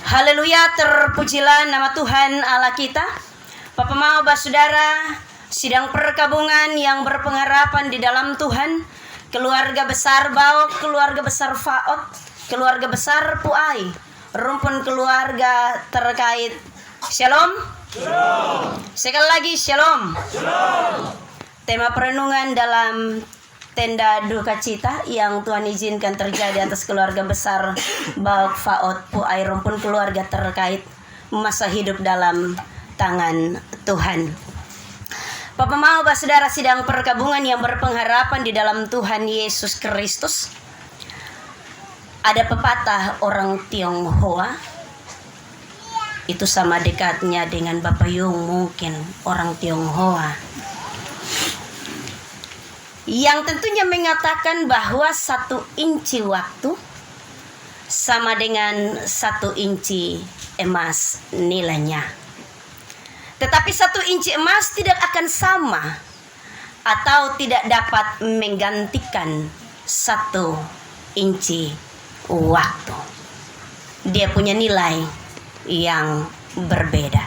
Haleluya, terpujilah nama Tuhan Allah kita. Bapak Mama, Saudara, sidang perkabungan yang berpengharapan di dalam Tuhan, keluarga besar Baok, keluarga besar Faot, keluarga besar Puai, rumpun keluarga terkait. Shalom. Shalom. Sekali lagi shalom. Shalom. Tema perenungan dalam tenda duka cita yang Tuhan izinkan terjadi atas keluarga besar Baok, Faot, Puai, rumpun keluarga terkait, masa hidup dalam tangan Tuhan. Bapak mau saudara, sidang perkabungan yang berpengharapan di dalam Tuhan Yesus Kristus. Ada pepatah orang Tionghoa, itu sama dekatnya dengan Bapak Yung, mungkin orang Tionghoa, yang tentunya mengatakan bahwa 1 inci waktu sama dengan 1 inci emas nilainya. Tetapi 1 inci emas tidak akan sama atau tidak dapat menggantikan 1 inci waktu. Dia punya nilai yang berbeda.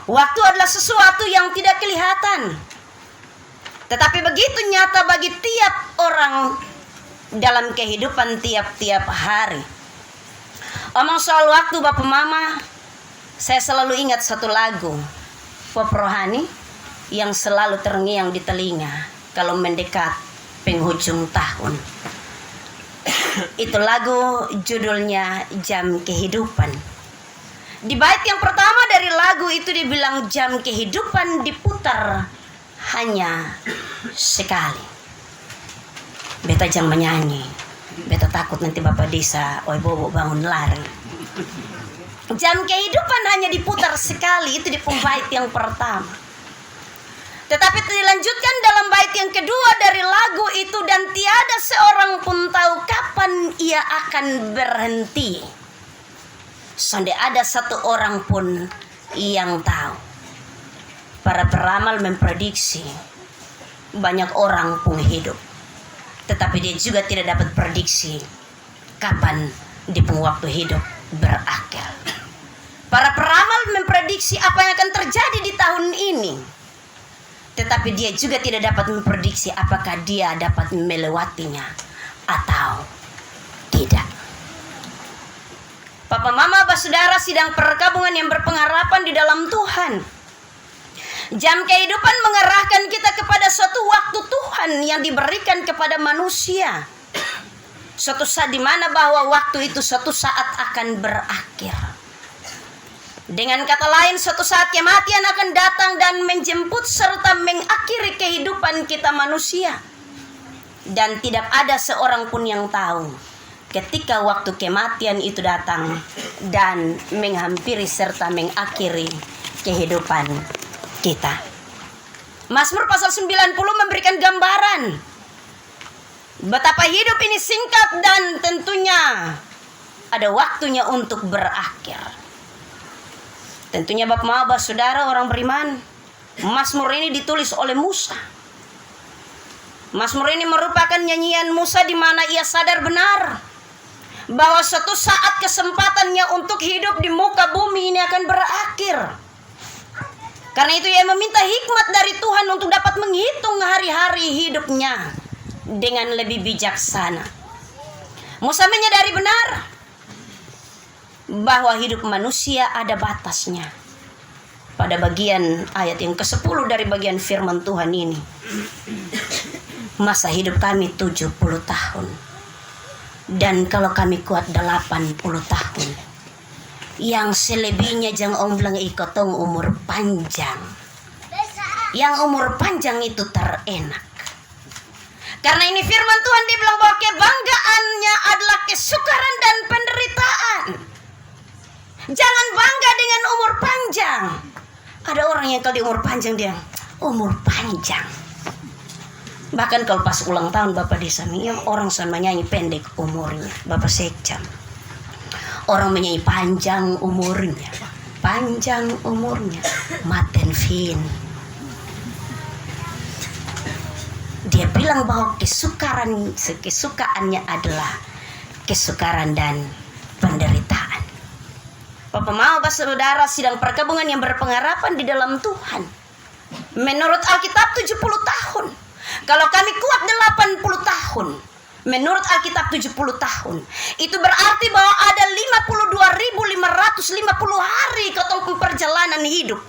Waktu adalah sesuatu yang tidak kelihatan, tetapi begitu nyata bagi tiap orang dalam kehidupan tiap-tiap hari. Omong soal waktu, Bapak Mama, saya selalu ingat satu lagu pop rohani yang selalu terngiang di telinga kalau mendekat penghujung tahun. Itu lagu judulnya Jam Kehidupan. Di bait yang pertama dari lagu itu dibilang jam kehidupan diputar hanya sekali. Beta jangan menyanyi, beta takut nanti Bapak Desa oi bobo bangun lari. Jam kehidupan hanya diputar sekali, itu di bait yang pertama. Tetapi dilanjutkan dalam bait yang kedua dari lagu itu, dan tiada seorang pun tahu kapan ia akan berhenti. Sampai ada satu orang pun yang tahu. Para peramal memprediksi banyak orang pun hidup, tetapi dia juga tidak dapat prediksi kapan di waktu hidup berakhir. Para peramal memprediksi apa yang akan terjadi di tahun ini, tetapi dia juga tidak dapat memprediksi apakah dia dapat melewatinya atau tidak. Papa Mama, Saudara, sidang perkabungan yang berpengharapan di dalam Tuhan. Jam kehidupan mengarahkan kita kepada suatu waktu Tuhan yang diberikan kepada manusia. Suatu saat di mana bahwa waktu itu suatu saat akan berakhir. Dengan kata lain, suatu saat kematian akan datang dan menjemput serta mengakhiri kehidupan kita manusia. Dan tidak ada seorang pun yang tahu ketika waktu kematian itu datang dan menghampiri serta mengakhiri kehidupan kita. Mazmur pasal 90 memberikan gambaran betapa hidup ini singkat dan tentunya ada waktunya untuk berakhir. Tentunya Bapak Maba, Saudara, orang beriman, Mazmur ini ditulis oleh Musa. Mazmur ini merupakan nyanyian Musa di mana ia sadar benar bahwa suatu saat kesempatannya untuk hidup di muka bumi ini akan berakhir. Karena itu ia meminta hikmat dari Tuhan untuk dapat menghitung hari-hari hidupnya dengan lebih bijaksana. Musa menyadari benar bahwa hidup manusia ada batasnya. Pada bagian ayat yang ke-10 dari bagian firman Tuhan ini, masa hidup kami 70 tahun. Dan kalau kami kuat 80 tahun. Yang selebihnya jangan bilang ikutong umur panjang. Yang umur panjang itu terenak. Karena ini firman Tuhan dibilang bahwa kebanggaannya adalah kesukaran dan penderitaan. Jangan bangga dengan umur panjang. Ada orang yang kalau di umur panjang dia umur panjang. Bahkan kalau pas ulang tahun Bapak Desa, orang sama nyanyi pendek umurnya, Bapak Sekjam. Orang menyanyi panjang umurnya, Maten Fin. Dia bilang bahwa kesukaannya adalah kesukaran dan penderitaan. Bapak mau saudara sidang perkabungan yang berpengharapan di dalam Tuhan. Menurut Alkitab 70 tahun. Kalau kami kuat 80 tahun. Menurut Alkitab 70 tahun. Itu berarti bahwa ada 52.550 hari ketemu perjalanan hidup.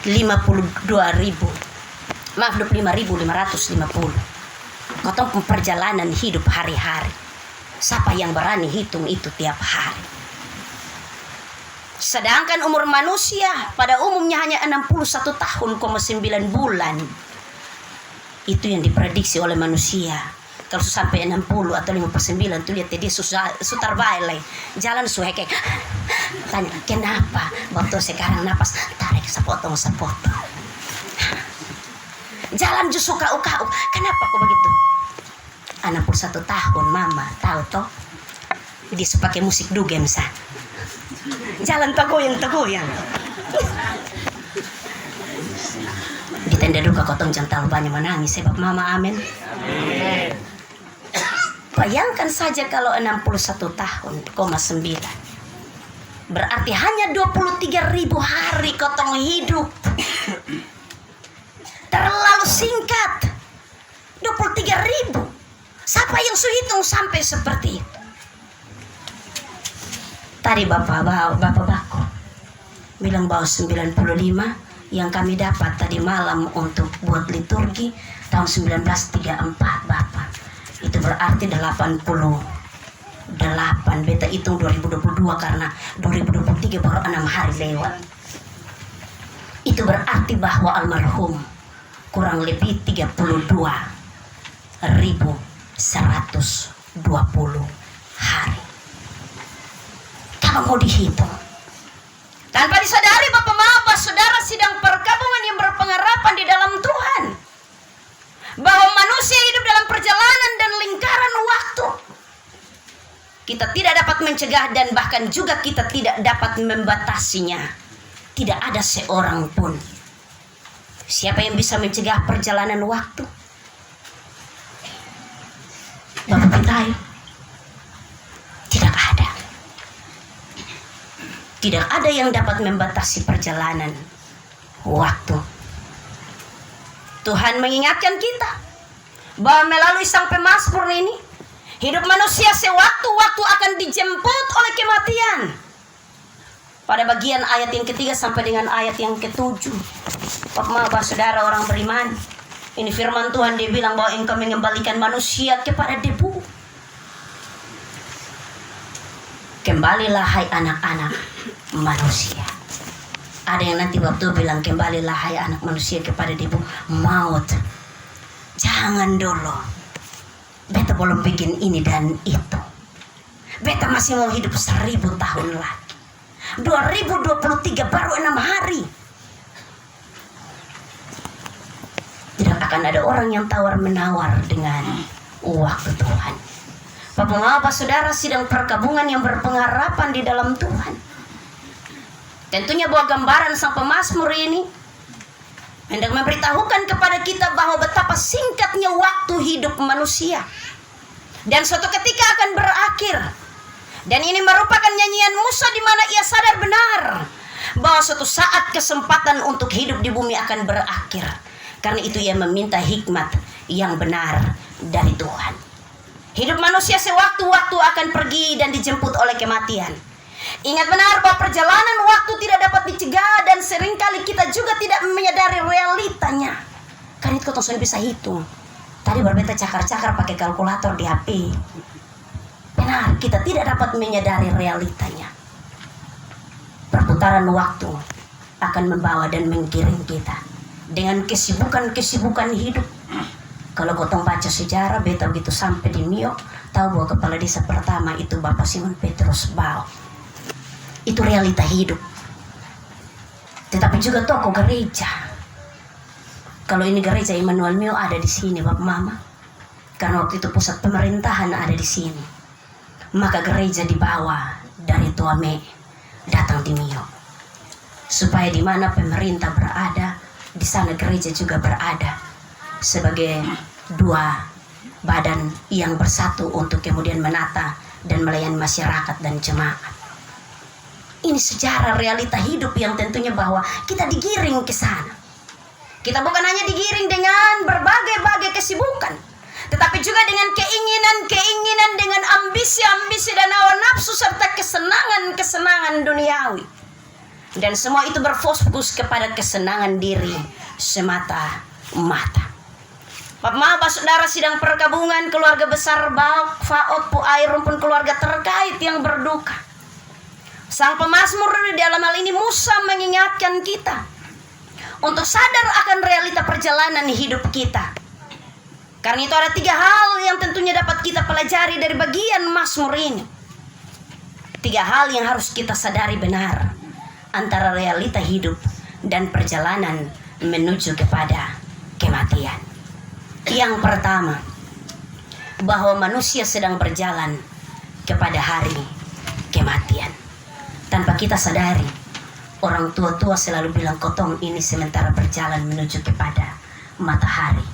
25.550 ketemu perjalanan hidup hari-hari. Siapa yang berani hitung itu tiap hari? Sedangkan umur manusia pada umumnya hanya 61 tahun, 9 bulan. Itu yang diprediksi oleh manusia. Kalau sampai 60 atau 59 tuh lihat dia sutar balik. Jalan suheke. Tanya, kenapa? Waktu sekarang napas tarik sepotong. Jalan justru kau. Kenapa kok begitu? 61 tahun mama, tahu toh? Dia pakai musik dugem sah. Jalan tegoyang. Di tenda duka kotong jangan banyak menangis sebab mama, amin. Bayangkan saja kalau 61 tahun, 9. Berarti hanya 23.000 hari kotong hidup. Terlalu singkat. 23.000. Siapa yang hitung sampai seperti itu? Tadi bapak-bapak bilang bahwa 95 yang kami dapat tadi malam untuk buat liturgi tahun 1934 Bapak. Itu berarti 88. Beta hitung 2022 karena 2023 baru 6 hari lewat. Itu berarti bahwa almarhum kurang lebih 32.120 hari. Kalau mau dihitung, tanpa disadari Bapak saudara sidang perkabungan yang berpengharapan di dalam Tuhan, bahwa manusia hidup dalam perjalanan dan lingkaran waktu. Kita tidak dapat mencegah dan bahkan juga kita tidak dapat membatasinya. Tidak ada seorang pun. Siapa yang bisa mencegah perjalanan waktu? Bapak kita, tidak ada. Tidak ada yang dapat membatasi perjalanan waktu. Tuhan mengingatkan kita bahwa melalui sang pemazmur ini, hidup manusia sewaktu-waktu akan dijemput oleh kematian. Pada bagian ayat yang ketiga sampai dengan ayat yang ketujuh. Bapak saudara orang beriman, ini firman Tuhan, dia bilang bahwa engkau mengembalikan manusia kepada debu. Kembalilah hai anak-anak manusia. Ada yang nanti waktu bilang kembalilah hai anak manusia kepada debu. Maut, jangan dulu. Beta belum bikin ini dan itu. Beta masih mau hidup 1000 tahun lagi. 2023 baru 6 hari. Tidak akan ada orang yang tawar-menawar dengan waktu Tuhan. Bapak saudara sidang perkabungan yang berpengharapan di dalam Tuhan. Tentunya bahwa gambaran sang pemazmur ini hendak memberitahukan kepada kita bahwa betapa singkatnya waktu hidup manusia. Dan suatu ketika akan berakhir. Dan ini merupakan nyanyian Musa di mana ia sadar benar bahwa suatu saat kesempatan untuk hidup di bumi akan berakhir. Karena itu ia meminta hikmat yang benar dari Tuhan. Hidup manusia sewaktu-waktu akan pergi dan dijemput oleh kematian. Ingat benar bahwa perjalanan waktu tidak dapat dicegah dan seringkali kita juga tidak menyadari realitanya. Karena itu kita sudah bisa hitung. Tadi berbeda cakar-cakar pakai kalkulator di HP. Benar, kita tidak dapat menyadari realitanya. Perputaran waktu akan membawa dan menggiring kita dengan kesibukan-kesibukan hidup. Kalau kotong baca sejarah, beta begitu sampai di New York, tahu bahwa kepala desa pertama itu Bapak Simon Petrus Bao. Itu realita hidup. Tetapi juga tokoh gereja. Kalau ini gereja Immanuel Mio ada di sini Bapak Mama. Karena waktu itu pusat pemerintahan ada di sini. Maka gereja dibawa dari Tuame datang di Mio. Supaya di mana pemerintah berada, di sana gereja juga berada. sebagai dua badan yang bersatu untuk kemudian menata dan melayani masyarakat dan jemaat. Ini sejarah realita hidup yang tentunya bahwa kita digiring ke sana. Kita bukan hanya digiring dengan berbagai-bagai kesibukan, tetapi juga dengan keinginan-keinginan, dengan ambisi-ambisi dan hawa nafsu serta kesenangan-kesenangan duniawi. Dan semua itu berfokus kepada kesenangan diri semata-mata. Bapak saudara sidang perkabungan keluarga besar Bauk, Faot, Puai rumpun keluarga terkait yang berduka. Sang pemazmur di dalam hal ini Musa mengingatkan kita untuk sadar akan realita perjalanan hidup kita. Karena itu ada 3 hal yang tentunya dapat kita pelajari dari bagian Mazmur ini. 3 hal yang harus kita sadari benar antara realita hidup dan perjalanan menuju kepada kematian. Yang pertama, bahwa manusia sedang berjalan kepada hari kematian. Tanpa kita sadari, orang tua-tua selalu bilang kotong ini sementara berjalan menuju kepada matahari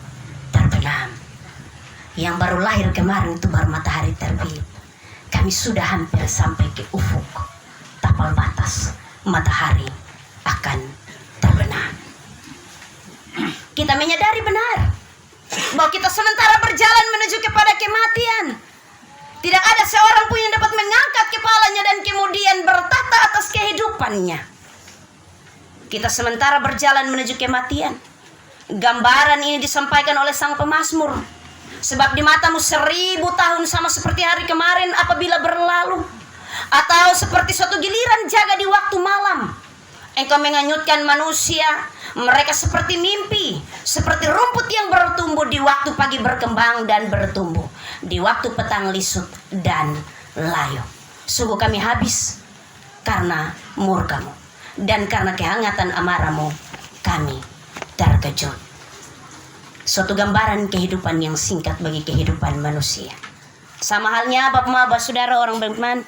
terbenam. Yang baru lahir kemarin itu baru matahari terbit. Kami sudah hampir sampai ke ufuk tapal batas matahari akan terbenam. Kita menyadari benar bahwa kita sementara berjalan menuju kepada kematian. Tidak ada seorang pun yang dapat mengangkat kepalanya dan kemudian bertata atas kehidupannya. Kita sementara berjalan menuju kematian. Gambaran ini disampaikan oleh sang pemazmur. Sebab di matamu 1000 tahun sama seperti hari kemarin apabila berlalu, atau seperti suatu giliran jaga di waktu malam. Engkau menghanyutkan manusia, mereka seperti mimpi, seperti rumput yang bertumbuh di waktu pagi berkembang dan bertumbuh, di waktu petang lisut dan layu. Sungguh kami habis karena murkamu, dan karena kehangatan amarahmu kami terkejut. Suatu gambaran kehidupan yang singkat bagi kehidupan manusia. Sama halnya Bapak saudara orang beriman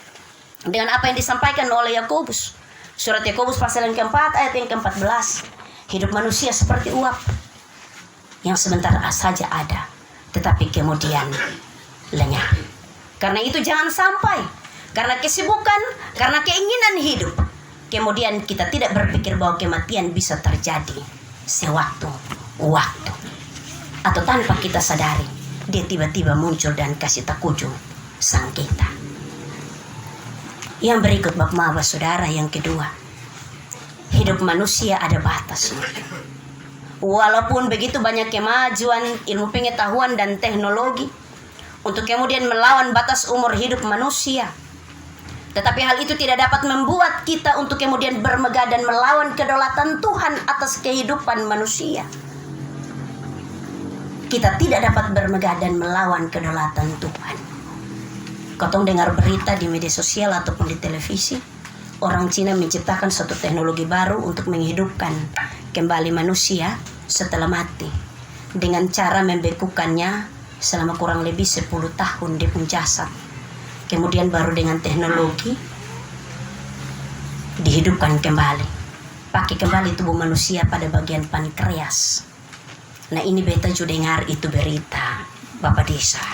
dengan apa yang disampaikan oleh Yakobus. Surat Yakobus pasal yang keempat ayat yang ke-14. Hidup manusia seperti uap yang sebentar saja ada, tetapi kemudian lenyap. Karena itu jangan sampai karena kesibukan, karena keinginan hidup, kemudian kita tidak berpikir bahwa kematian bisa terjadi sewaktu-waktu. Atau tanpa kita sadari, dia tiba-tiba muncul dan kasih tak kunjung sang kita. Yang berikut Bapak saudara yang kedua, hidup manusia ada batasnya. Walaupun begitu banyak kemajuan ilmu pengetahuan dan teknologi untuk kemudian melawan batas umur hidup manusia, tetapi hal itu tidak dapat membuat kita untuk kemudian bermegah dan melawan kedaulatan Tuhan atas kehidupan manusia. Kita tidak dapat bermegah dan melawan kedaulatan Tuhan. Kotong dengar berita di media sosial ataupun di televisi, orang Cina menciptakan suatu teknologi baru untuk menghidupkan kembali manusia setelah mati dengan cara membekukannya selama kurang lebih 10 tahun di pun jasad. Kemudian baru dengan teknologi dihidupkan kembali, pakai kembali tubuh manusia pada bagian pankreas. Nah ini beta juga dengar itu berita Bapak Desa.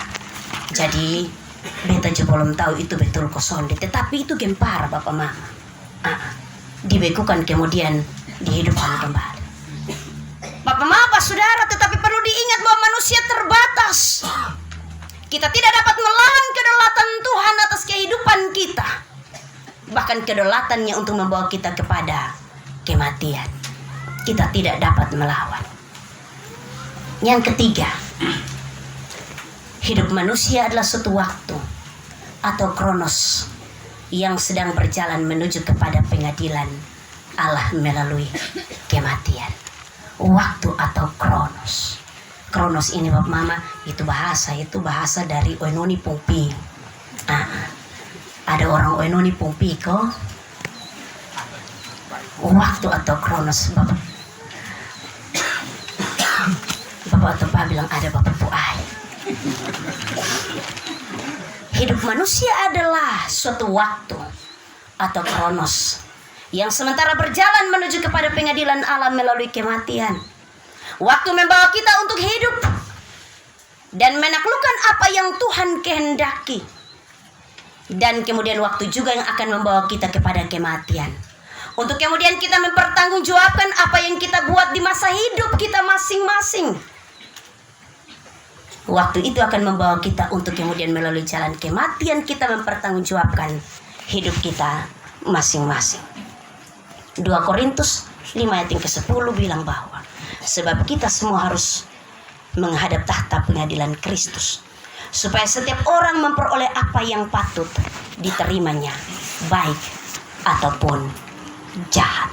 Jadi beta juga belum tahu itu betul kosonde, tetapi itu gempar Bapak Mama. Dibekukan kemudian dihidupkan kembali. Bapak Mama saudara, tetapi perlu diingat bahwa manusia terbatas. Kita tidak dapat melawan kedaulatan Tuhan atas kehidupan kita. Bahkan kedaulatannya untuk membawa kita kepada kematian, kita tidak dapat melawan. Yang ketiga, hidup manusia adalah suatu waktu atau kronos yang sedang berjalan menuju kepada pengadilan Allah melalui kematian. Waktu atau kronos. Kronos ini Bapak Mama, itu bahasa dari Oenoni Pungpi. Ada orang Oenoni Pungpi kok. Waktu atau kronos Bapak atau Pak bilang ada Bapak Puai. Hidup manusia adalah suatu waktu atau kronos yang sementara berjalan menuju kepada pengadilan Allah melalui kematian. Waktu membawa kita untuk hidup apa yang Tuhan kehendaki. Dan kemudian waktu juga yang akan membawa kita kepada kematian. Untuk kemudian kita mempertanggungjawabkan apa yang kita buat di masa hidup kita masing-masing. Waktu itu akan membawa kita untuk kemudian melalui jalan kematian kita mempertanggungjawabkan hidup kita masing-masing. 2 Korintus 5 ayat yang ke-10 bilang bahwa sebab kita semua harus menghadap tahta pengadilan Kristus, supaya setiap orang memperoleh apa yang patut diterimanya, baik ataupun jahat.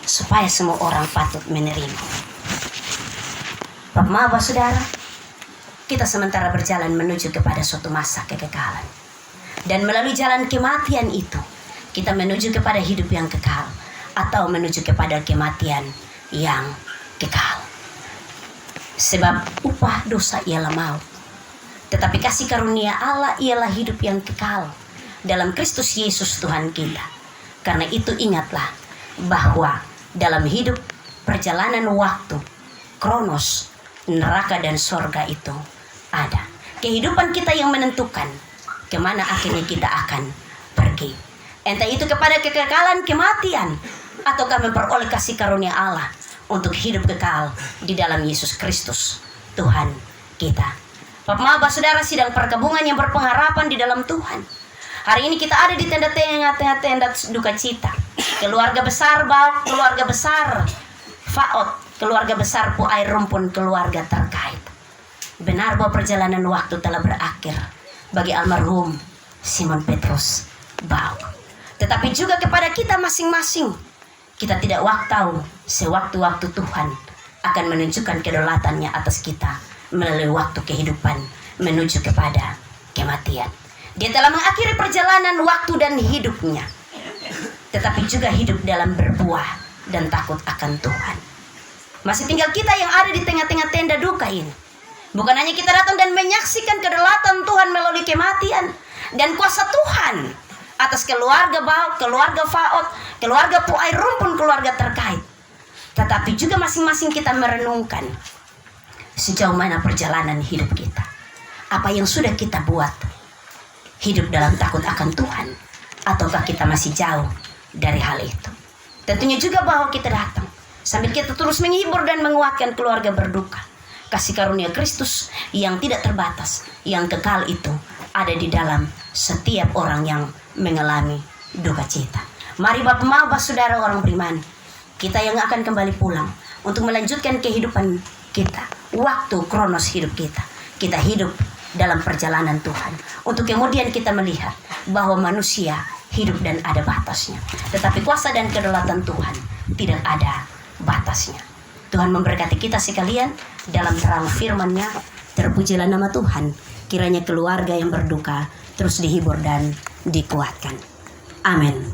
Supaya semua orang patut menerima. Bapak saudara, kita sementara berjalan menuju kepada suatu masa kekekalan. Dan melalui jalan kematian itu, kita menuju kepada hidup yang kekal atau menuju kepada kematian yang kekal. Sebab upah dosa ialah maut, tetapi kasih karunia Allah ialah hidup yang kekal dalam Kristus Yesus Tuhan kita. Karena itu ingatlah bahwa dalam hidup perjalanan waktu, kronos, neraka dan sorga itu ada. Kehidupan kita yang menentukan kemana akhirnya kita akan pergi. Entah itu kepada kekekalan kematian, ataukah memperoleh kasih karunia Allah untuk hidup kekal di dalam Yesus Kristus Tuhan kita. Bapak saudara, sidang perkabungan yang berpengharapan di dalam Tuhan. Hari ini kita ada di tenda-tenda duka cita. Keluarga besar Bauk, keluarga besar Faot, keluarga besar Puai Rumpun, keluarga terkait. Benar bahwa perjalanan waktu telah berakhir bagi almarhum Simon Petrus Bauk. Tetapi juga kepada kita masing-masing, kita tidak tahu sewaktu-waktu Tuhan akan menunjukkan kedaulatannya atas kita melalui waktu kehidupan menuju kepada kematian. Dia telah mengakhiri perjalanan waktu dan hidupnya, tetapi juga hidup dalam berbuah dan takut akan Tuhan. Masih tinggal kita yang ada di tengah-tengah tenda duka ini. Bukan hanya kita datang dan menyaksikan kedaulatan Tuhan melalui kematian dan kuasa Tuhan atas keluarga Bauk, keluarga Faot, keluarga Puai Rumpun, keluarga terkait. Tetapi juga masing-masing kita merenungkan sejauh mana perjalanan hidup kita. Apa yang sudah kita buat hidup dalam takut akan Tuhan, ataukah kita masih jauh dari hal itu. Tentunya juga bahwa kita datang sambil kita terus menghibur dan menguatkan keluarga berduka. Kasih karunia Kristus yang tidak terbatas, yang kekal itu ada di dalam setiap orang yang mengalami duka cita. Mari Bapak saudara orang beriman, kita yang akan kembali pulang untuk melanjutkan kehidupan kita, waktu kronos hidup kita. Kita hidup dalam perjalanan Tuhan, untuk kemudian kita melihat bahwa manusia hidup dan ada batasnya, tetapi kuasa dan kedaulatan Tuhan tidak ada batasnya. Tuhan memberkati kita sekalian dalam terang firman-Nya. Terpujilah nama Tuhan. Kiranya keluarga yang berduka terus dihibur dan dikuatkan. Amin.